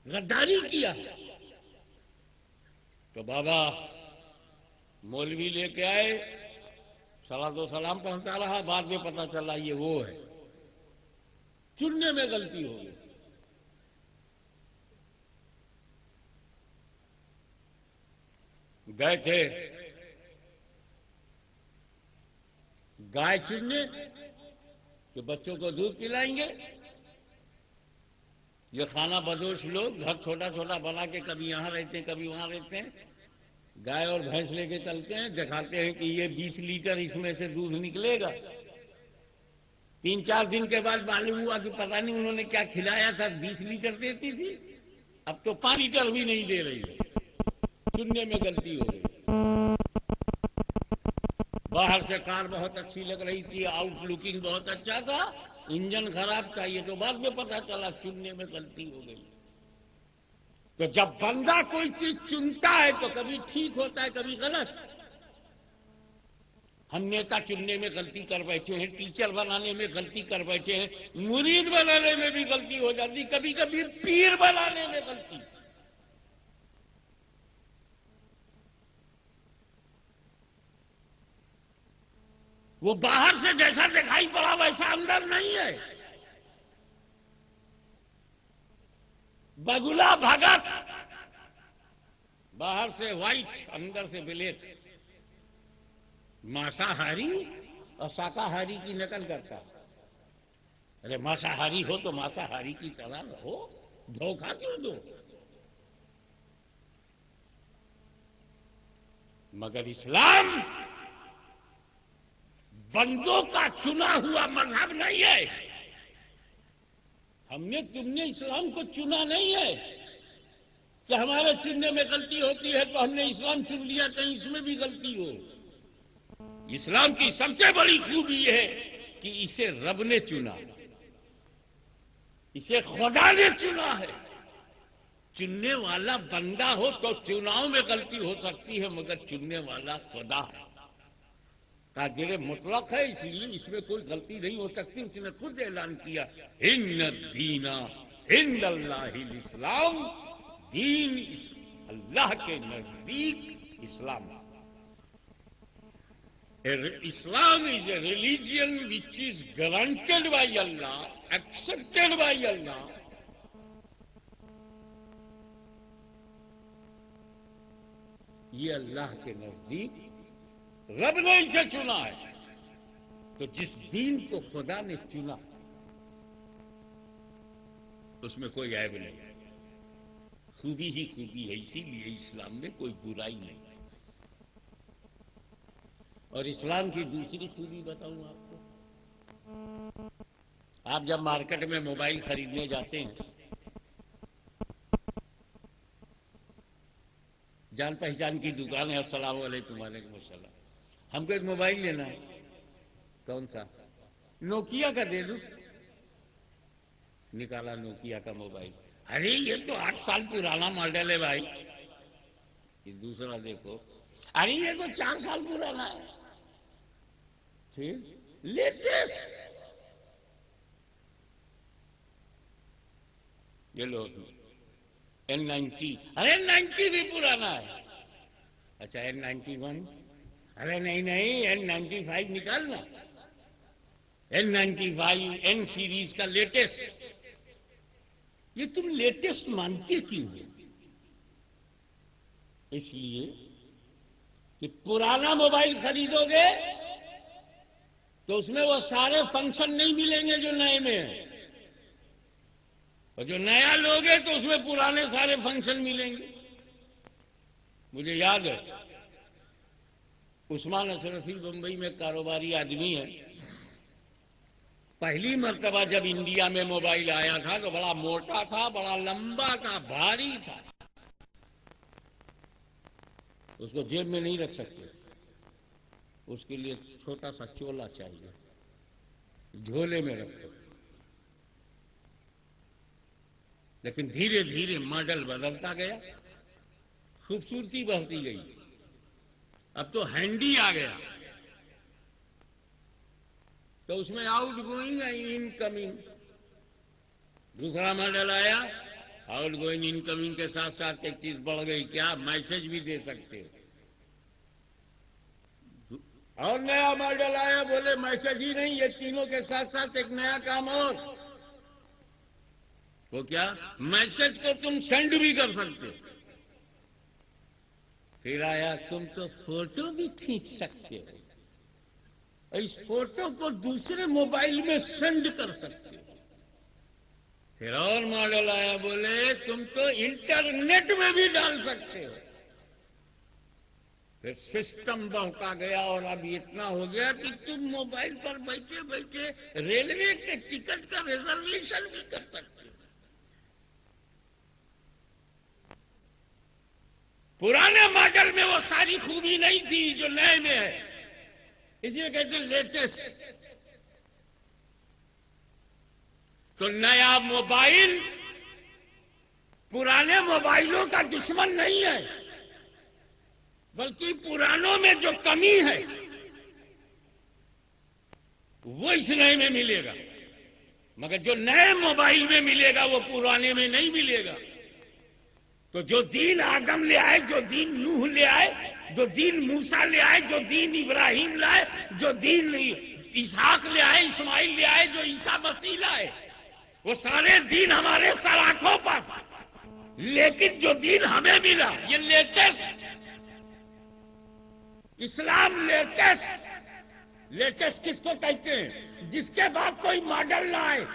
غداری کیا. تو بابا مولوی لے کے آئے، صلاۃ و سلام پہنچا رہا، بعد میں پتا چلا یہ وہ ہے. چننے میں غلطی ہو گئی. گئے تھے گائے چننے کہ بچوں کو دودھ پلائیں گے. یہ خانہ بدوش لوگ گھر چھوٹا چھوٹا بنا کے کبھی یہاں رہتے ہیں کبھی وہاں رہتے ہیں، گائے اور بھینس لے کے چلتے ہیں، دکھاتے ہیں کہ یہ 20 لیٹر اس میں سے دودھ نکلے گا. 3-4 دن کے بعد معلوم ہوا کہ پتہ نہیں انہوں نے کیا کھلایا تھا، 20 لیٹر دیتی تھی، اب تو 5 لیٹر بھی نہیں دے رہی ہے. چننے میں غلطی ہو گئی. باہر سے کار بہت اچھی لگ رہی تھی، آؤٹ لکنگ بہت اچھا تھا، انجن خراب تھا. یہ تو بعد میں پتا چلا چننے میں غلطی ہو گئی. تو جب بندہ کوئی چیز چنتا ہے تو کبھی ٹھیک ہوتا ہے کبھی غلط. ہم نیتا چننے میں غلطی کر بیٹھے ہیں، ٹیچر بنانے میں غلطی کر بیٹھے ہیں، مرید بنانے میں بھی غلطی ہو جاتی، کبھی کبھی پیر بنانے میں غلطی. وہ باہر سے جیسا دکھائی پڑا ویسا اندر نہیں ہے. بگلا بھگت باہر سے وائٹ اندر سے بلیک، ماساہاری اور شاکاہاری کی نقل کرتا. ارے ماساہاری ہو تو ماساہاری کی طرح رہو، دھوکہ کیوں دو؟ مگر اسلام بندوں کا چنا ہوا مذہب نہیں ہے. تم نے اسلام کو چنا نہیں ہے کہ ہمارے چننے میں غلطی ہوتی ہے تو ہم نے اسلام چن لیا، کہیں اس میں بھی غلطی ہو. اسلام کی سب سے بڑی خوبی یہ ہے کہ اسے رب نے چنا، اسے خدا نے چنا ہے. چننے والا بندہ ہو تو چناؤ میں غلطی ہو سکتی ہے، مگر چننے والا خدا ہے. قادر مطلق ہے، اس لیے اس میں کوئی غلطی نہیں ہو سکتی. اس نے خود اعلان کیا، ان الدین عند اللہ الاسلام، دین اللہ کے نزدیک اسلام. Islam is a religion which is granted by Allah, accepted by Allah. یہ اللہ کے نزدیک رب نے اسے چنا ہے. تو جس دین کو خدا نے چنا اس میں کوئی عیب نہیں ہے، خوبی ہی خوبی ہے. اسی لیے اسلام میں کوئی برائی نہیں. اور اسلام کی دوسری خوبی بتاؤں آپ کو. آپ جب مارکیٹ میں موبائل خریدنے جاتے ہیں، جان پہچان کی دکان ہے، السلام علیکم. وعلیکم السلام. ہم کو ایک موبائل لینا ہے. کون سا؟ نوکیا کا دے دوں. نکالا نوکیا کا موبائل. ارے یہ تو 8 سال پرانا ماڈل ہے بھائی. دوسرا دیکھو، ارے یہ تو 4 سال پرانا ہے. لیٹسٹ. یہ لو N90. ارے N90 بھی پرانا ہے. اچھا N91. ارے نہیں N95 نکالنا. N95 N سیریز کا لیٹسٹ. یہ تم لیٹسٹ مانتے کیوں ہو؟ اس لیے کہ پرانا موبائل خریدو گے تو اس میں وہ سارے فنکشن نہیں ملیں گے جو نئے میں ہیں، اور جو نیا لوگے تو اس میں پرانے سارے فنکشن ملیں گے. مجھے یاد ہے عثمان اشرفی بمبئی میں کاروباری آدمی ہے. پہلی مرتبہ جب انڈیا میں موبائل آیا تھا تو بڑا موٹا تھا، بڑا لمبا تھا، بھاری تھا. اس کو جیب میں نہیں رکھ سکتے، اس کے لیے چھوٹا سا چولا چاہیے، جھولے میں رکھو. لیکن دھیرے دھیرے ماڈل بدلتا گیا، خوبصورتی بڑھتی گئی. اب تو ہینڈی آ گیا، تو اس میں out going and in coming. دوسرا ماڈل آیا آؤٹ گوئنگ انکمنگ کے ساتھ ساتھ ایک چیز بڑھ گئی، کیا میسج بھی دے سکتے ہو۔ اور نیا ماڈل آیا، بولے میسج ہی نہیں، یہ تینوں کے ساتھ ساتھ ایک نیا کام اور، وہ کیا؟ میسج کو تم سینڈ بھی کر سکتے ہو۔ پھر آیا تم تو فوٹو بھی کھینچ سکتے ہو، اس فوٹو کو دوسرے موبائل میں سینڈ کر سکتے ہو۔ پھر اور ماڈل آیا، بولے تم تو انٹرنیٹ میں بھی ڈال سکتے ہو۔ پھر سسٹم بڑھتا گیا اور اب اتنا ہو گیا کہ تم موبائل پر بیٹھے بیٹھے ریلوے کے ٹکٹ کا ریزرویشن بھی کر سکتے ہو۔ پرانے ماڈل میں وہ ساری خوبی نہیں تھی جو نئے میں ہے، اس لیے کہتے ہیں لیٹسٹ۔ تو نیا موبائل پرانے موبائلوں کا دشمن نہیں ہے، بلکہ پرانوں میں جو کمی ہے وہ اس نئے میں ملے گا، مگر جو نئے موبائل میں ملے گا وہ پرانے میں نہیں ملے گا۔ تو جو دین آدم لے آئے، جو دین نوح لے آئے، جو دین موسیٰ لے آئے، جو دین ابراہیم لائے، جو دین اسحاق لے آئے، اسماعیل لے آئے، جو عیسیٰ مسیح لائے، وہ سارے دین ہمارے سر آنکھوں پر، لیکن جو دین ہمیں ملا یہ لیٹسٹ اسلام، لیٹسٹ کس کو کہتے ہیں؟ جس کے بعد کوئی ماڈل نہ آئے۔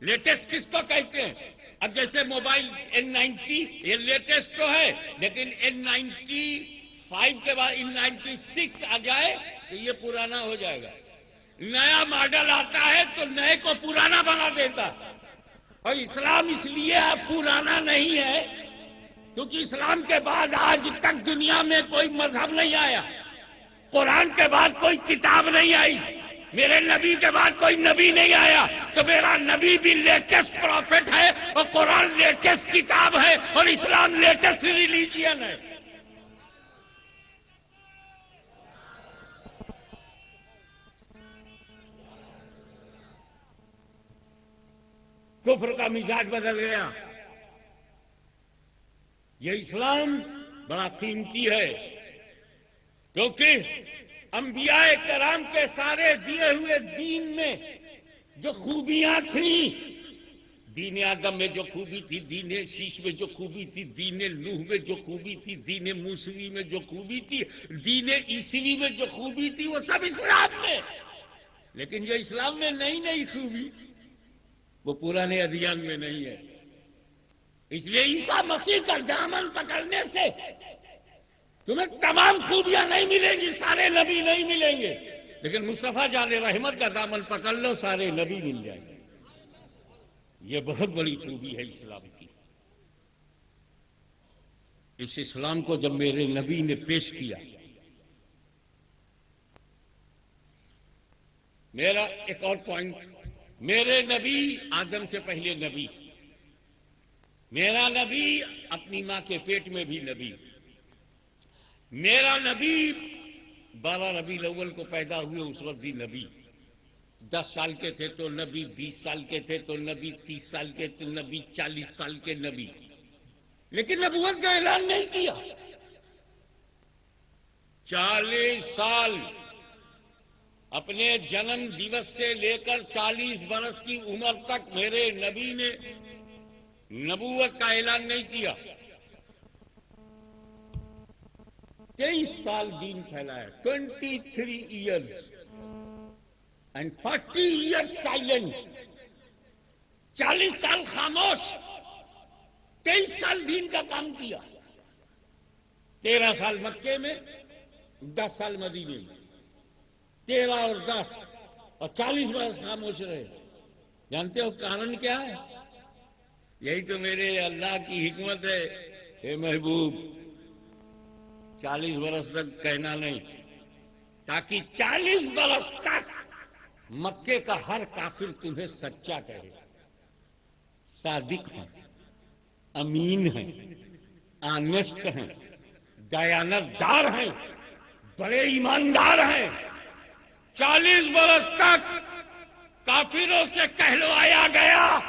لیٹسٹ کس کو کہتے ہیں؟ اب جیسے موبائل N90 یہ لیٹسٹ تو ہے، لیکن N95 کے بعد N96 آ جائے تو یہ پرانا ہو جائے گا۔ نیا ماڈل آتا ہے تو نئے کو پرانا بنا دیتا، اور اسلام اس لیے پرانا نہیں ہے کیونکہ اسلام کے بعد آج تک دنیا میں کوئی مذہب نہیں آیا، قرآن کے بعد کوئی کتاب نہیں آئی، میرے نبی کے بعد کوئی نبی نہیں آیا، تو میرا نبی بھی لیٹسٹ پروفٹ ہے، اور قرآن لیٹسٹ کتاب ہے، اور اسلام لیٹسٹ ریلیجین ہے۔ کفر کا مزاج بدل گیا۔ یہ اسلام بڑا قیمتی ہے، کیونکہ انبیاء کرام کے سارے دیے ہوئے دین میں جو خوبیاں تھیں، دین آدم میں جو خوبی تھی، دین شیش میں جو خوبی تھی، دین نوح میں جو خوبی تھی، دین موسوی میں جو خوبی تھی، دین عیسوی میں جو خوبی تھی، وہ سب اسلام میں۔ لیکن جو اسلام میں نئی خوبی وہ پرانے ادیان میں نہیں ہے۔ اس لیے عیسیٰ مسیح کا دامن پکڑنے سے تمہیں تمام خوبیاں نہیں ملیں گی، سارے نبی نہیں ملیں گے، لیکن مصطفیٰ جان رحمت کا دامن پکڑ لو، سارے نبی مل جائیں گے۔ یہ بہت بڑی خوبی ہے اسلام کی۔ اس اسلام کو جب میرے نبی نے پیش کیا، میرا ایک اور پوائنٹ، میرے نبی آدم سے پہلے نبی، میرا نبی اپنی ماں کے پیٹ میں بھی نبی، میرا نبی 12 ربیع الاول کو پیدا ہوئے اس وقت بھی نبی، 10 سال کے تھے تو نبی، 20 سال کے تھے تو نبی، 30 سال کے تو نبی، 40 سال کے نبی، لیکن نبوت کا اعلان نہیں کیا۔ 40 سال اپنے جنم دیوس سے لے کر 40 برس کی عمر تک میرے نبی نے نبوت کا اعلان نہیں کیا۔ 23 سال دین پھیلایا، 23 ایئرز اینڈ 40 ایئرز سائلنٹ، 40 سال خاموش، 23 سال دین کا کام کیا، 13 سال مکے میں، 10 سال مدینے میں، 13 اور 10 اور 40 برس خاموش رہے۔ جانتے ہو کارن کیا ہے؟ یہی تو میرے اللہ کی حکمت ہے، اے محبوب 40 برس تک کہنا نہیں، تاکہ 40 برس تک مکے کا ہر کافر تمہیں سچا کہے، صادق ہیں، امین ہیں، آنےسٹ ہیں، دیانت دار ہیں، بڑے ایماندار ہیں۔ 40 برس تک کافروں سے کہلوایا گیا